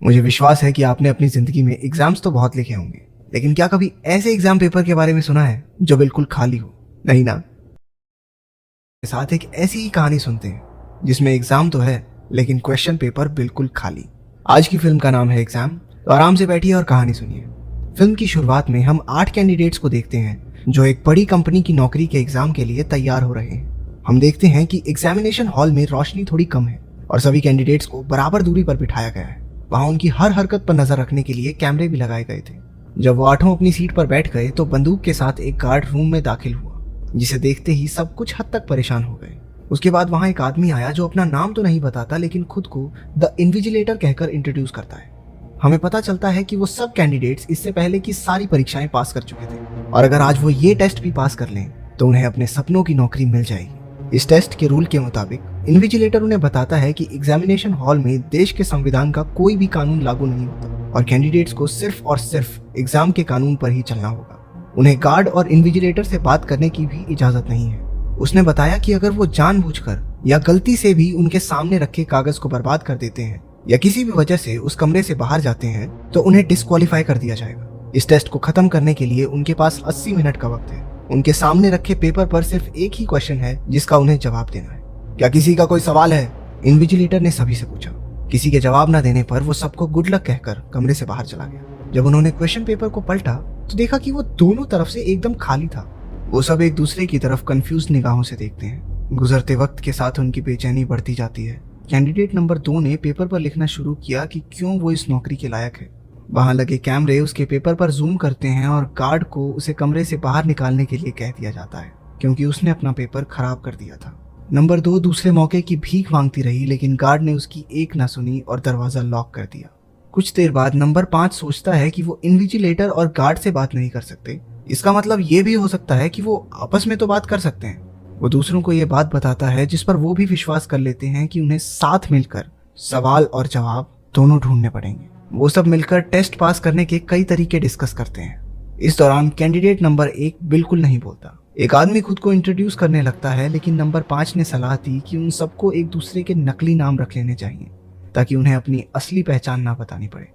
मुझे विश्वास है कि आपने अपनी जिंदगी में एग्जाम्स तो बहुत लिखे होंगे, लेकिन क्या कभी ऐसे एग्जाम पेपर के बारे में सुना है जो बिल्कुल खाली हो? नहीं ना। के साथ एक ऐसी ही कहानी सुनते हैं जिसमें एग्जाम तो है लेकिन क्वेश्चन पेपर बिल्कुल खाली। आज की फिल्म का नाम है एग्जाम, तो आराम से बैठिए और कहानी सुनिए। फिल्म की शुरुआत में हम 8 कैंडिडेट्स को देखते हैं जो एक बड़ी कंपनी की नौकरी के एग्जाम के लिए तैयार हो रहे हैं। हम देखते हैं कि एग्जामिनेशन हॉल में रोशनी थोड़ी कम है और सभी कैंडिडेट्स को बराबर दूरी पर बिठाया गया है। वहां उनकी हर हरकत पर नजर रखने के लिए कैमरे भी लगाए गए थे। जब वो आठों अपनी सीट पर बैठ गए तो बंदूक के साथ एक गार्ड रूम में दाखिल हुआ, जिसे देखते ही सब कुछ हद तक परेशान हो गए। उसके बाद वहां एक आदमी आया जो अपना नाम तो नहीं बताता लेकिन खुद को द इन्विजिलेटर कहकर इंट्रोड्यूस करता है। हमें पता चलता है कि वो सब कैंडिडेट्स इससे पहले की सारी परीक्षाएं पास कर चुके थे और अगर आज वो ये टेस्ट भी पास कर लें तो उन्हें अपने सपनों की नौकरी मिल जाएगी। इस टेस्ट के रूल के मुताबिक इन्विजिलेटर उन्हें बताता है कि एग्जामिनेशन हॉल में देश के संविधान का कोई भी कानून लागू नहीं होता और कैंडिडेट्स को सिर्फ और सिर्फ एग्जाम के कानून पर ही चलना होगा। उन्हें गार्ड और इन्विजिलेटर से बात करने की भी इजाजत नहीं है। उसने बताया कि अगर वो जानबूझकर या गलती से भी उनके सामने रखे कागज को बर्बाद कर देते हैं या किसी भी वजह से उस कमरे से बाहर जाते हैं तो उन्हें डिस्क्वालीफाई कर दिया जाएगा। इस टेस्ट को खत्म करने के लिए उनके पास 80 मिनट का वक्त है। उनके सामने रखे पेपर पर सिर्फ एक ही क्वेश्चन है जिसका उन्हें जवाब देना है। क्या किसी का कोई सवाल है? इन्विजिलेटर ने सभी से पूछा। किसी के जवाब न देने पर वो सबको गुड लक कहकर कमरे से बाहर चला गया। जब उन्होंने क्वेश्चन पेपर को पलटा तो देखा कि वो दोनों तरफ से एकदम खाली था। वो सब एक दूसरे की तरफ कंफ्यूज निगाहों से देखते हैं। गुजरते वक्त के साथ उनकी बेचैनी बढ़ती जाती है। कैंडिडेट नंबर 2 ने पेपर पर लिखना शुरू किया कि क्यों वो इस नौकरी के लायक है। वहां लगे कैमरे उसके पेपर पर जूम करते हैं और गार्ड को उसे कमरे से बाहर निकालने के लिए कह दिया जाता है क्योंकि उसने अपना पेपर खराब कर दिया था। नंबर 2 दूसरे मौके की भीख मांगती रही लेकिन गार्ड ने उसकी एक ना सुनी और दरवाजा लॉक कर दिया। कुछ देर बाद नंबर 5 सोचता है कि वो इन्विजिलेटर और गार्ड से बात नहीं कर सकते। इसका मतलब ये भी हो सकता है कि वो आपस में तो बात कर सकते हैं। वो दूसरों को ये बात बताता है जिस पर वो भी विश्वास कर लेते हैं कि उन्हें साथ मिलकर सवाल और जवाब दोनों ढूंढने पड़ेंगे। वो सब मिलकर टेस्ट पास करने के कई तरीके डिस्कस करते हैं। इस दौरान कैंडिडेट नंबर 1 बिल्कुल नहीं बोलता। एक आदमी खुद को इंट्रोड्यूस करने लगता है लेकिन नंबर 5 ने सलाह दी कि उन सबको एक दूसरे के नकली नाम रख लेने चाहिए ताकि उन्हें अपनी असली पहचान ना बतानी पड़े।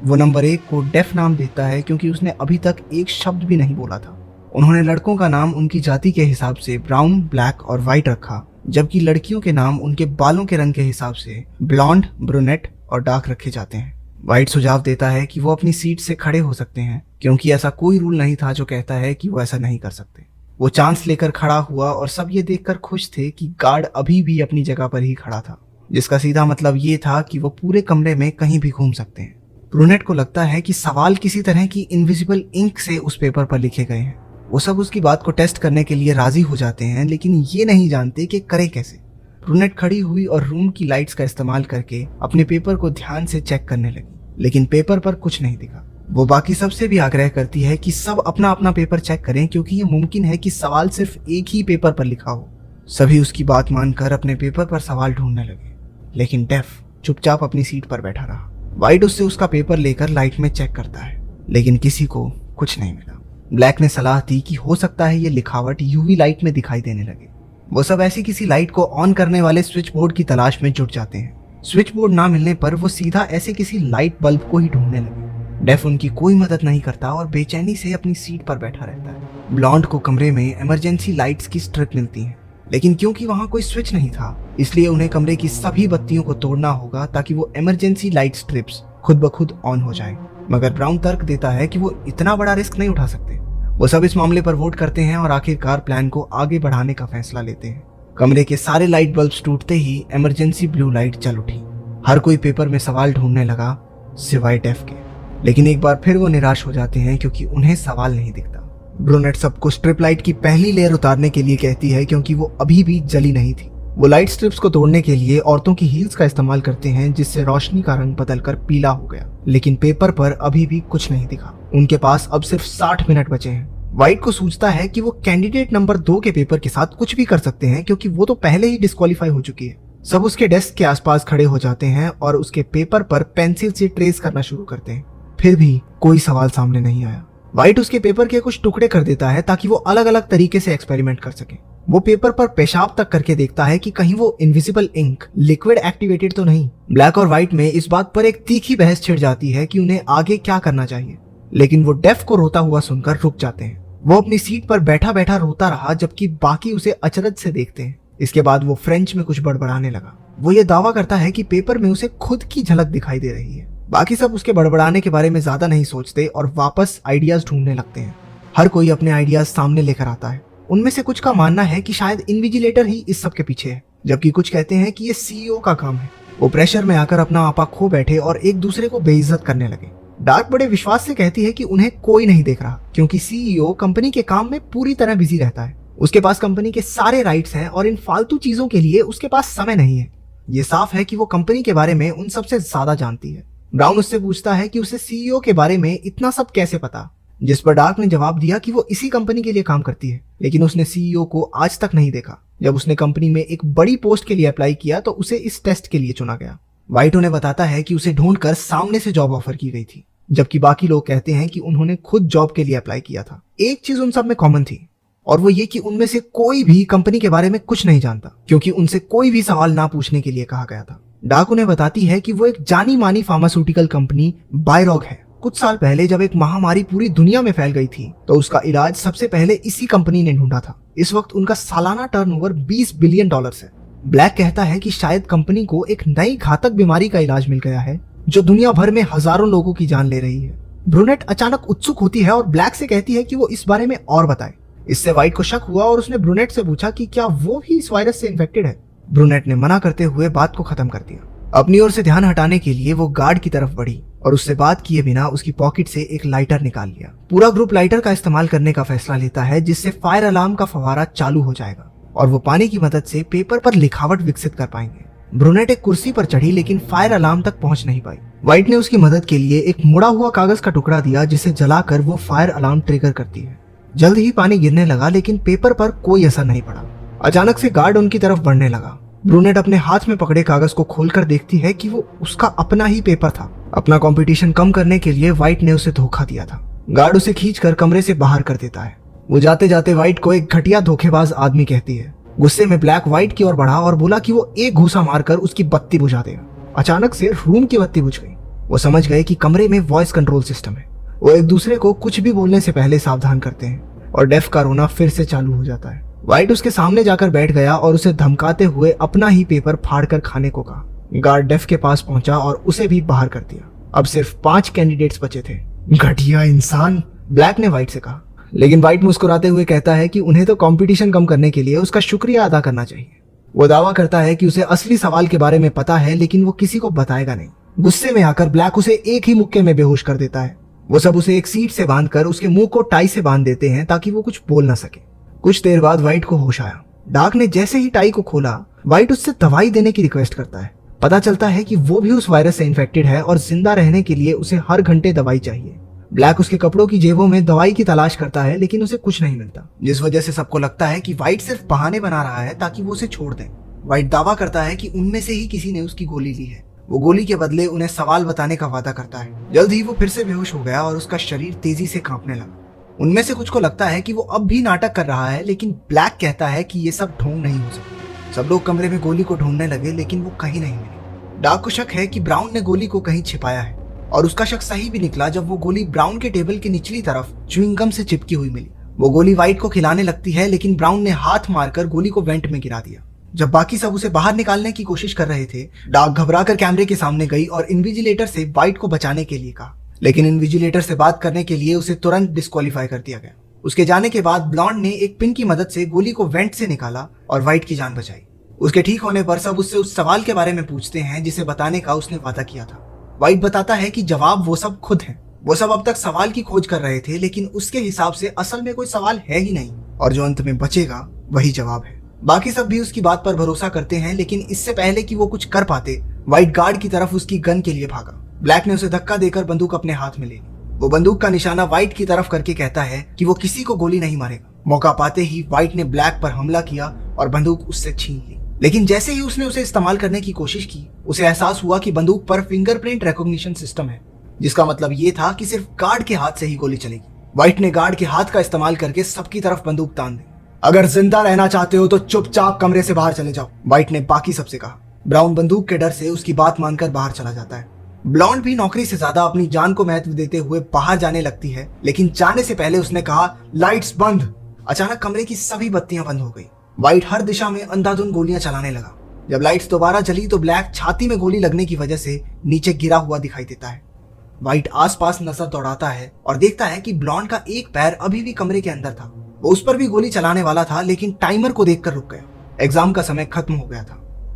वो नंबर 1 को डेफ नाम देता है क्योंकि उसने अभी तक एक शब्द भी नहीं बोला था। उन्होंने लड़कों का नाम उनकी जाति के हिसाब से ब्राउन, ब्लैक और व्हाइट रखा, जबकि लड़कियों के नाम उनके बालों के रंग के हिसाब से ब्लॉन्ड, ब्रूनेट और डार्क रखे जाते हैं। व्हाइट सुझाव देता है कि वो अपनी सीट से खड़े हो सकते हैं क्योंकि ऐसा कोई रूल नहीं था जो कहता है कि वो ऐसा नहीं कर सकते। वो चांस लेकर खड़ा हुआ और सब ये देखकर खुश थे कि गार्ड अभी भी अपनी जगह पर ही खड़ा था, जिसका सीधा मतलब ये था कि वो पूरे कमरे में कहीं भी घूम सकते हैं। ब्रूनेट को लगता है कि सवाल किसी तरह की इनविजिबल इंक से उस पेपर पर लिखे गए हैं। वो सब उसकी बात को टेस्ट करने के लिए राजी हो जाते हैं लेकिन ये नहीं जानते कि करे कैसे। ब्रूनेट खड़ी हुई और रूम की लाइट्स का इस्तेमाल करके अपने पेपर को ध्यान से चेक करने लगी लेकिन पेपर पर कुछ नहीं दिखा। वो बाकी सबसे भी आग्रह करती है कि सब अपना अपना पेपर चेक करें क्योंकि ये मुमकिन है कि सवाल सिर्फ एक ही पेपर पर लिखा हो। सभी उसकी बात मानकर अपने पेपर पर सवाल ढूंढने लगे लेकिन डेफ चुपचाप अपनी सीट पर बैठा रहा। व्हाइट उससे उसका पेपर लेकर लाइट में चेक करता है लेकिन किसी को कुछ नहीं मिला। ब्लैक ने सलाह दी कि हो सकता है ये लिखावट यूवी लाइट में दिखाई देने लगे। वो सब ऐसी किसी लाइट को ऑन करने वाले स्विच बोर्ड की तलाश में जुट जाते हैं। स्विच बोर्ड ना मिलने पर वो सीधा ऐसे किसी लाइट बल्ब को ही ढूंढने लगे। डेफ उनकी कोई मदद नहीं करता और बेचैनी से अपनी सीट पर बैठा रहता है। ब्लॉन्ड को कमरे में इमरजेंसी लाइट्स की स्ट्रिप मिलती है लेकिन क्योंकि वहां कोई स्विच नहीं था इसलिए उन्हें कमरे की सभी बत्तियों को तोड़ना होगा ताकि वो इमरजेंसी लाइट स्ट्रिप्स खुद ब खुद ऑन हो जाए। मगर ब्राउन तर्क देता है कि वो इतना बड़ा रिस्क नहीं उठा सकते। वो सब इस मामले पर वोट करते हैं और आखिरकार प्लान को आगे बढ़ाने का फैसला लेते हैं। कमरे के सारे लाइट बल्ब्स टूटते ही इमरजेंसी ब्लू लाइट जल उठी। हर कोई पेपर में सवाल ढूंढने लगा सिवाय डेफ के, लेकिन एक बार फिर वो निराश हो जाते हैं क्योंकि उन्हें सवाल नहीं दिखता। ब्रूनेट सबको स्ट्रिप लाइट की पहली लेयर उतारने के लिए कहती है क्योंकि वो अभी भी जली नहीं थी। वो लाइट स्ट्रिप्स को तोड़ने के लिए औरतों की हील्स का इस्तेमाल करते हैं जिससे रोशनी का रंग बदलकर पीला हो गया लेकिन पेपर पर अभी भी कुछ नहीं दिखा। उनके पास अब सिर्फ 60 मिनट बचे हैं। व्हाइट को सूझता है कि वो कैंडिडेट नंबर 2 के पेपर के साथ कुछ भी कर सकते हैं क्योंकि वो तो पहले ही डिस्क्वालीफाई हो चुकी है। सब उसके डेस्क के आसपास खड़े हो जाते हैं और उसके पेपर पर पेंसिल से ट्रेस करना शुरू करते हैं। फिर भी कोई सवाल सामने नहीं आया। व्हाइट उसके पेपर के कुछ टुकड़े कर देता है ताकि वो अलग अलग तरीके से एक्सपेरिमेंट कर सके। वो पेपर पर पेशाब तक करके देखता है कि कहीं वो इनविजिबल इंक लिक्विड एक्टिवेटेड तो नहीं। ब्लैक और व्हाइट में इस बात पर एक तीखी बहस छिड़ जाती है कि उन्हें आगे क्या करना चाहिए, लेकिन वो डेफ को रोता हुआ सुनकर रुक जाते हैं। वो अपनी सीट पर बैठा बैठा रोता रहा जबकि बाकी उसे अचरज से देखते हैं। इसके बाद वो फ्रेंच में कुछ बड़बड़ाने लगा। वो ये दावा करता है कि पेपर में उसे खुद की झलक दिखाई दे रही है। बाकी सब उसके बड़बड़ाने के बारे में ज्यादा नहीं सोचते और वापस आइडियाज ढूंढने लगते हैं। हर कोई अपने आइडियाज सामने लेकर आता है। उनमें से कुछ का मानना है कि शायद इन्विजिलेटर ही इस सब के पीछे है, जबकि कुछ कहते हैं कि ये सीईओ का काम है। वो प्रेशर में आकर अपना आपा खो बैठे और एक दूसरे को बेइज्जत करने लगे। डार्क बड़े विश्वास से कहती है कि उन्हें कोई नहीं देख रहा, क्योंकि सीईओ कंपनी के काम में पूरी तरह बिजी रहता है। उसके पास कंपनी के सारे राइट्स हैं और इन फालतू चीजों के लिए उसके पास समय नहीं है। ये साफ है कि वो कंपनी के बारे में उन सबसे ज्यादा जानती है। ब्राउन उससे पूछता है कि उसे सीईओ के बारे में इतना सब कैसे पता, जिस पर डार्क ने जवाब दिया कि वो इसी कंपनी के लिए काम करती है, लेकिन उसने सीईओ को आज तक नहीं देखा। जब उसने कंपनी में एक बड़ी पोस्ट के लिए अप्लाई किया तो उसे इस टेस्ट के लिए चुना गया। व्हाइट उन्हें बताता है कि उसे ढूंढकर सामने से जॉब ऑफर की गई थी, जबकि बाकी लोग कहते हैं कि उन्होंने खुद जॉब के लिए अप्लाई किया था। एक चीज उन सब में कॉमन थी और वो ये कि उनमें से कोई भी कंपनी के बारे में कुछ नहीं जानता, क्योंकि उनसे कोई भी सवाल ना पूछने के लिए कहा गया था। डार्क उन्हें बताती है कि वो एक जानी मानी फार्मास्यूटिकल कंपनी बायरॉग है। कुछ साल पहले जब एक महामारी पूरी दुनिया में फैल गई थी तो उसका इलाज सबसे पहले इसी कंपनी ने ढूंढा था। इस वक्त उनका सालाना टर्नओवर $20 बिलियन है। ब्लैक कहता है कि शायद कंपनी को एक नई घातक बीमारी का इलाज मिल गया है जो दुनिया भर में हजारों लोगों की जान ले रही है। ब्रूनेट अचानक उत्सुक होती है और ब्लैक से कहती है कि वो इस बारे में और बताए। इससे व्हाइट को शक हुआ और उसने ब्रूनेट से पूछा कि क्या वो भी इस वायरस से इन्फेक्टेड है। ब्रूनेट ने मना करते हुए बात को खत्म कर दिया। अपनी ओर से ध्यान हटाने के लिए वो गार्ड की तरफ बढ़ी और उससे बात किए बिना उसकी पॉकेट से एक लाइटर निकाल लिया। पूरा ग्रुप लाइटर का इस्तेमाल करने का फैसला लेता है, जिससे फायर अलार्म का फव्वारा चालू हो जाएगा और वो पानी की मदद से पेपर पर लिखावट विकसित कर पाएंगे। ब्रूनेट एक कुर्सी पर चढ़ी लेकिन फायर अलार्म तक पहुंच नहीं पाई। व्हाइट ने उसकी मदद के लिए एक मुड़ा हुआ कागज का टुकड़ा दिया, जिसे जलाकर वो फायर अलार्म ट्रिगर करती है। जल्द ही पानी गिरने लगा लेकिन पेपर पर कोई असर नहीं पड़ा। अचानक से गार्ड उनकी तरफ बढ़ने लगा। ब्रूनेट अपने हाथ में पकड़े कागज को खोलकर देखती है कि वो उसका अपना ही पेपर था। अपना कंपटीशन कम करने के लिए व्हाइट ने उसे धोखा दिया था। गार्ड उसे खींचकर कमरे से बाहर कर देता है। वो जाते जाते व्हाइट को एक घटिया धोखेबाज आदमी कहती है। गुस्से में ब्लैक व्हाइट की ओर बढ़ा और बोला कि वो एक घूसा मारकर उसकी बत्ती बुझा देगा। अचानक से रूम की बत्ती बुझ गई। वो समझ गए कि कमरे में वॉइस कंट्रोल सिस्टम है। वो एक दूसरे को कुछ भी बोलने से पहले सावधान करते हैं और डेफ का रोना फिर से चालू हो जाता है। व्हाइट उसके सामने जाकर बैठ गया और उसे धमकाते हुए अपना ही पेपर फाड़कर खाने को कहा। गार्ड डेफ के पास पहुंचा और उसे भी बाहर कर दिया। अब सिर्फ 5 कैंडिडेट्स बचे थे। घटिया इंसान, ब्लैक ने व्हाइट से कहा। लेकिन व्हाइट मुस्कुराते हुए कहता है कि उन्हें तो कंपटीशन कम करने के लिए उसका शुक्रिया अदा करना चाहिए। वो दावा करता है कि उसे असली सवाल के बारे में पता है, लेकिन वो किसी को बताएगा नहीं। गुस्से में आकर ब्लैक उसे एक ही मुक्के में बेहोश कर देता है। वो सब उसे एक सीट से बांधकर उसके मुंह को टाई से बांध देते हैं ताकि वो कुछ बोल ना सके। कुछ देर बाद व्हाइट को होश आया। डार्क ने जैसे ही टाई को खोला, व्हाइट उससे दवाई देने की रिक्वेस्ट करता है। पता चलता है कि वो भी उस वायरस से इन्फेक्टेड है और जिंदा रहने के लिए उसे हर घंटे दवाई चाहिए। ब्लैक उसके कपड़ों की जेबों में दवाई की तलाश करता है, लेकिन उसे कुछ नहीं मिलता, जिस वजह से सबको लगता है कि व्हाइट सिर्फ बहाने बना रहा है ताकि वो उसे छोड़ दे। व्हाइट दावा करता है कि उनमें से ही किसी ने उसकी गोली ली है। वो गोली के बदले उन्हें सवाल बताने का वादा करता है। जल्द ही वो फिर से बेहोश हो गया और उसका शरीर तेजी से कांपने लगा। उनमें से कुछ को लगता है कि वो अब भी नाटक कर रहा है, लेकिन ब्लैक कहता है कि ये सब ढोंग नहीं हो सकता। सब लोग कमरे में गोली को ढूंढने लगे, लेकिन वो कहीं नहीं मिली। डार्क को शक है कि ब्राउन ने गोली को कहीं छिपाया है और उसका शक सही भी निकला जब वो गोली ब्राउन के टेबल की निचली तरफ च्युइंगम से चिपकी हुई मिली। वो गोली व्हाइट को खिलाने लगती है, लेकिन ब्राउन ने हाथ मारकर गोली को वेंट में गिरा दिया। जब बाकी सब उसे बाहर निकालने की कोशिश कर रहे थे, डार्क घबराकर कैमरे के सामने गई और इन्विजिलेटर से व्हाइट को बचाने के लिए कहा, लेकिन इन्विजिलेटर से बात करने के लिए उसे तुरंत डिस्क्वालीफाई कर दिया गया। उसके जाने के बाद ब्लॉन्ड ने एक पिन की मदद से गोली को वेंट से निकाला और व्हाइट की जान बचाई। उसके ठीक होने पर सब उससे उस सवाल के बारे में पूछते हैं जिसे बताने का उसने वादा किया था। व्हाइट बताता है कि जवाब वो सब खुद है। वो सब अब तक सवाल की खोज कर रहे थे, लेकिन उसके हिसाब से असल में कोई सवाल है ही नहीं और जो अंत में बचेगा वही जवाब है। बाकी सब भी उसकी बात पर भरोसा करते हैं, लेकिन इससे पहले कि वो कुछ कर पाते, व्हाइट गार्ड की तरफ उसकी गन के लिए भागा। ब्लैक ने उसे धक्का देकर बंदूक अपने हाथ में ले ली। वो बंदूक का निशाना व्हाइट की तरफ करके कहता है कि वो किसी को गोली नहीं मारेगा। मौका पाते ही व्हाइट ने ब्लैक पर हमला किया और बंदूक उससे छीन ली। लेकिन जैसे ही उसने उसे इस्तेमाल करने की कोशिश की, उसे एहसास हुआ कि बंदूक पर फिंगरप्रिंट रिकॉग्निशन सिस्टम है, जिसका मतलब ये था कि सिर्फ गार्ड के हाथ से ही गोली चलेगी। व्हाइट ने गार्ड के हाथ का इस्तेमाल करके सबकी तरफ बंदूक तान दी। अगर जिंदा रहना चाहते हो तो चुपचाप कमरे से बाहर चले जाओ, व्हाइट ने बाकी सबसे कहा। ब्राउन बंदूक के डर से उसकी बात मानकर बाहर चला जाता है। ब्लॉन्ड भी नौकरी से ज्यादा अपनी जान को महत्व देते हुए बाहर जाने लगती है, लेकिन जाने से पहले उसने कहा, लाइट्स बंद। अचानक कमरे की सभी बत्तियां बंद हो गई। व्हाइट हर दिशा में अंधाधुंध गोलियां चलाने लगा। जब लाइट्स दोबारा जली तो ब्लैक छाती में गोली लगने की वजह से नीचे गिरा हुआ दिखाई देता है। व्हाइट आसपास नजर दौड़ाता है और देखता है कि ब्लॉन्ड का एक पैर अभी भी कमरे के अंदर था। वो उस पर भी गोली चलाने वाला था, लेकिन टाइमर को देखकर रुक गया। एग्जाम का समय खत्म हो गया था।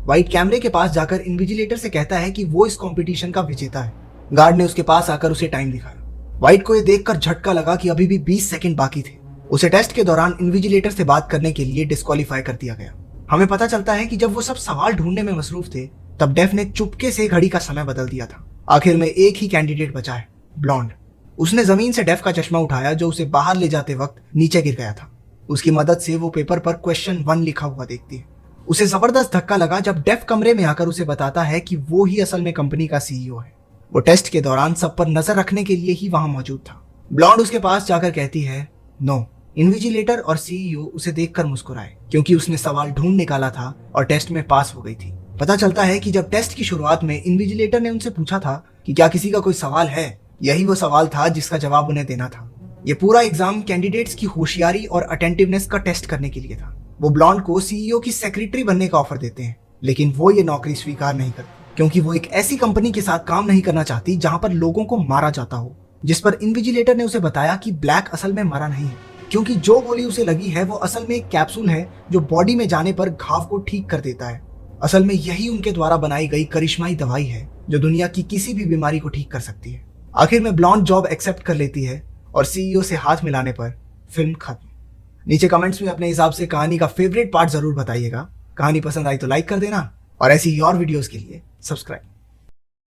व्हाइट कैमरे के पास जाकर इन्विजिलेटर से कहता है कि वो इस कंपटीशन का विजेता है। गार्ड ने उसके पास आकर उसे टाइम दिखाया। व्हाइट को यह देखकर झटका लगा कि अभी भी 20 सेकंड बाकी थे। उसे टेस्ट के दौरान इन्विजिलेटर से बात करने के लिए डिस्क्वालीफाई कर दिया गया। हमें पता चलता है कि जब वो सब सवाल ढूंढने में मसरूफ थे, तब डेफ ने चुपके से घड़ी का समय बदल दिया था। आखिर में एक ही कैंडिडेट बचा है, ब्लॉन्ड। उसने जमीन से डेफ का चश्मा उठाया जो उसे बाहर ले जाते वक्त नीचे गिर गया था। उसकी मदद से वो पेपर पर क्वेश्चन 1 लिखा हुआ देखती है। उसे जबरदस्त धक्का लगा जब डेफ कमरे में आकर उसे बताता है कि वो ही असल में कंपनी का सीईओ है। वो टेस्ट के दौरान सब पर नजर रखने के लिए ही वहां मौजूद था। ब्लॉन्ड उसके पास जाकर कहती है, नो। इन्विजिलेटर और सीईओ उसे देखकर मुस्कुराए, क्योंकि उसने सवाल ढूंढ निकाला था और टेस्ट में पास हो गई थी। पता चलता है कि जब टेस्ट की शुरुआत में इन्विजिलेटर ने उनसे पूछा था कि क्या किसी का कोई सवाल है, यही वो सवाल था जिसका जवाब उन्हें देना था। ये पूरा एग्जाम कैंडिडेट्स की होशियारी और अटेंटिवनेस का टेस्ट करने के लिए था। वो ब्लॉन्ड को सीईओ की सेक्रेटरी बनने का ऑफर देते हैं, लेकिन वो ये नौकरी स्वीकार नहीं करती, क्योंकि वो एक ऐसी कंपनी के साथ काम नहीं करना चाहती जहां पर लोगों को मारा जाता हो। जिस पर इन्विजिलेटर ने उसे बताया कि ब्लैक असल में मरा नहीं है, क्योंकि जो गोली उसे लगी है वो असल में एक कैप्सूल है जो बॉडी में जाने पर घाव को ठीक कर देता है। असल में यही उनके द्वारा बनाई गई करिश्माई दवाई है जो दुनिया की किसी भी बीमारी को ठीक कर सकती है। आखिर में ब्लॉन्ड जॉब एक्सेप्ट कर लेती है और सीईओ से हाथ मिलाने पर फिल्म खत्म। नीचे कमेंट्स में अपने हिसाब से कहानी का फेवरेट पार्ट जरूर बताइएगा। कहानी पसंद आई तो लाइक कर देना और ऐसी ही और वीडियोस के लिए सब्सक्राइब।